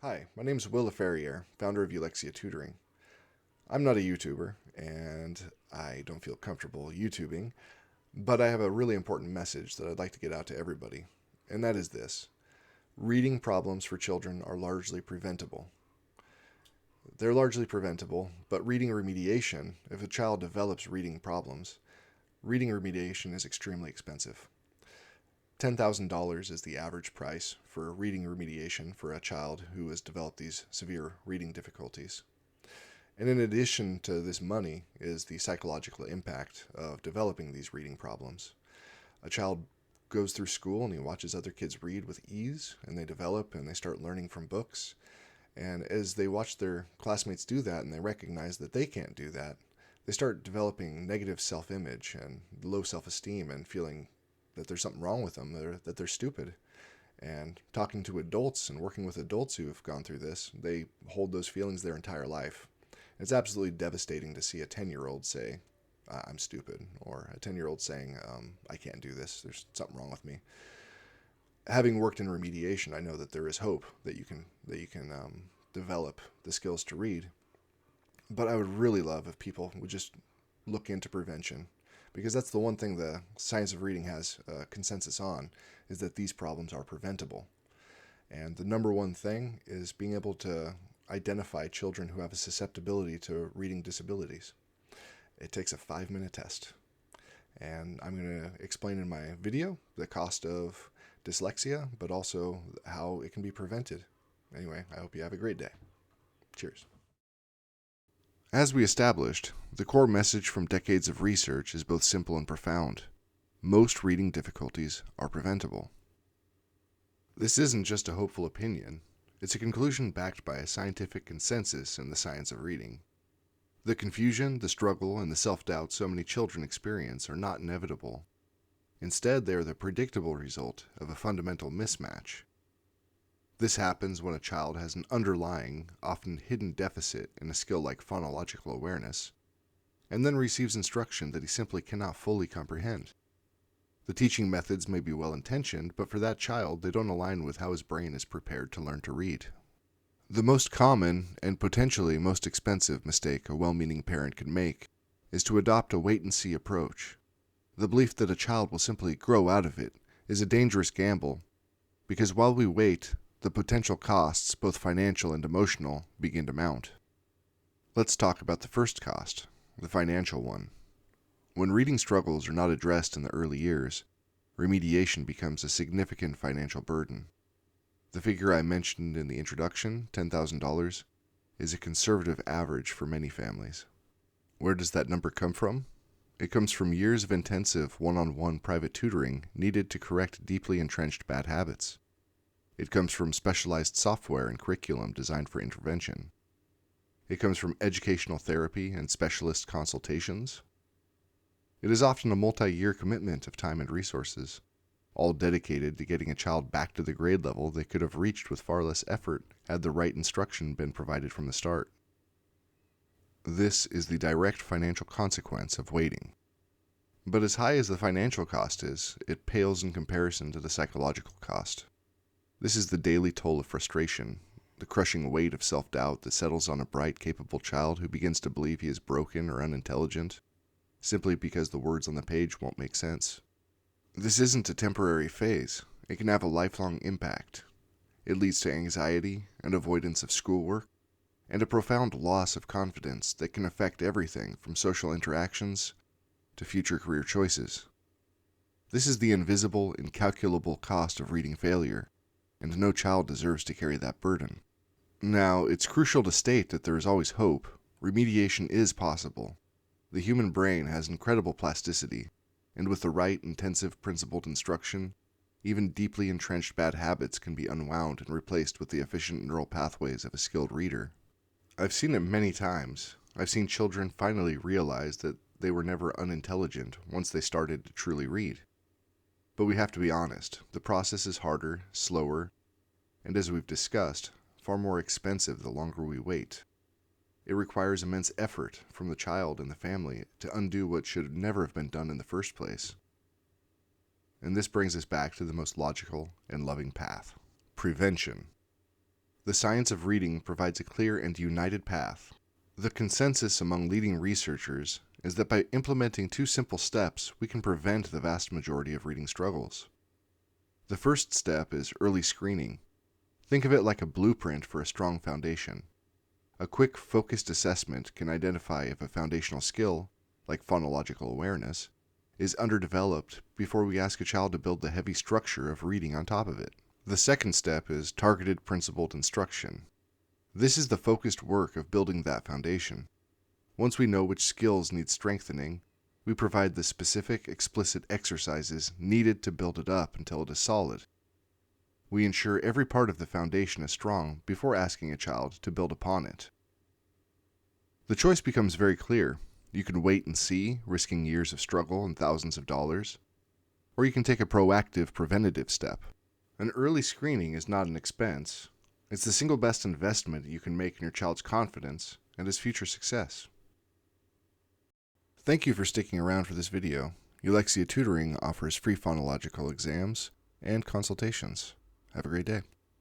Hi, my name is Will Ferrier, founder of Eulexia Tutoring. I'm not a YouTuber, and I don't feel comfortable YouTubing, but I have a really important message that I'd like to get out to everybody, and that is this. Reading problems for children are largely preventable. They're largely preventable, but reading remediation, if a child develops reading problems, reading remediation is extremely expensive. $10,000 is the average price for reading remediation for a child who has developed these severe reading difficulties. And in addition to this money is the psychological impact of developing these reading problems. A child goes through school and he watches other kids read with ease, and they develop and they start learning from books. And as they watch their classmates do that and they recognize that they can't do that, they start developing negative self-image and low self-esteem and feeling that there's something wrong with them, or that they're stupid. And talking to adults and working with adults who have gone through this, they hold those feelings their entire life. It's absolutely devastating to see a 10-year-old say, I'm stupid, or a 10-year-old saying, I can't do this, there's something wrong with me. Having worked in remediation, I know that there is hope that you can develop the skills to read. But I would really love if people would just look into prevention, because that's the one thing the science of reading has consensus on, is that these problems are preventable. And the number one thing is being able to identify children who have a susceptibility to reading disabilities. It takes a 5-minute test. And I'm going to explain in my video the cost of dyslexia, but also how it can be prevented. Anyway, I hope you have a great day. Cheers. As we established, the core message from decades of research is both simple and profound. Most reading difficulties are preventable. This isn't just a hopeful opinion, it's a conclusion backed by a scientific consensus in the science of reading. The confusion, the struggle, and the self-doubt so many children experience are not inevitable. Instead, they are the predictable result of a fundamental mismatch. This happens when a child has an underlying, often hidden deficit in a skill like phonological awareness, and then receives instruction that he simply cannot fully comprehend. The teaching methods may be well-intentioned, but for that child, they don't align with how his brain is prepared to learn to read. The most common and potentially most expensive mistake a well-meaning parent can make is to adopt a wait-and-see approach. The belief that a child will simply grow out of it is a dangerous gamble, because while we wait, the potential costs, both financial and emotional, begin to mount. Let's talk about the first cost, the financial one. When reading struggles are not addressed in the early years, remediation becomes a significant financial burden. The figure I mentioned in the introduction, $10,000, is a conservative average for many families. Where does that number come from? It comes from years of intensive one-on-one private tutoring needed to correct deeply entrenched bad habits. It comes from specialized software and curriculum designed for intervention. It comes from educational therapy and specialist consultations. It is often a multi-year commitment of time and resources, all dedicated to getting a child back to the grade level they could have reached with far less effort had the right instruction been provided from the start. This is the direct financial consequence of waiting. But as high as the financial cost is, it pales in comparison to the psychological cost. This is the daily toll of frustration, the crushing weight of self-doubt that settles on a bright, capable child who begins to believe he is broken or unintelligent, simply because the words on the page won't make sense. This isn't a temporary phase. It can have a lifelong impact. It leads to anxiety and avoidance of schoolwork, and a profound loss of confidence that can affect everything from social interactions to future career choices. This is the invisible, incalculable cost of reading failure, and no child deserves to carry that burden. Now, it's crucial to state that there is always hope. Remediation is possible. The human brain has incredible plasticity, and with the right, intensive, principled instruction, even deeply entrenched bad habits can be unwound and replaced with the efficient neural pathways of a skilled reader. I've seen it many times. I've seen children finally realize that they were never unintelligent once they started to truly read. But we have to be honest, the process is harder, slower, and as we've discussed, far more expensive the longer we wait. It requires immense effort from the child and the family to undo what should never have been done in the first place. And this brings us back to the most logical and loving path: prevention. The science of reading provides a clear and united path. The consensus among leading researchers is that by implementing 2 simple steps, we can prevent the vast majority of reading struggles. The first step is early screening. Think of it like a blueprint for a strong foundation. A quick, focused assessment can identify if a foundational skill, like phonological awareness, is underdeveloped before we ask a child to build the heavy structure of reading on top of it. The second step is targeted principled instruction. This is the focused work of building that foundation. Once we know which skills need strengthening, we provide the specific, explicit exercises needed to build it up until it is solid. We ensure every part of the foundation is strong before asking a child to build upon it. The choice becomes very clear. You can wait and see, risking years of struggle and thousands of dollars, or you can take a proactive, preventative step. An early screening is not an expense. It's the single best investment you can make in your child's confidence and his future success. Thank you for sticking around for this video. Eulexia Tutoring offers free phonological exams and consultations. Have a great day.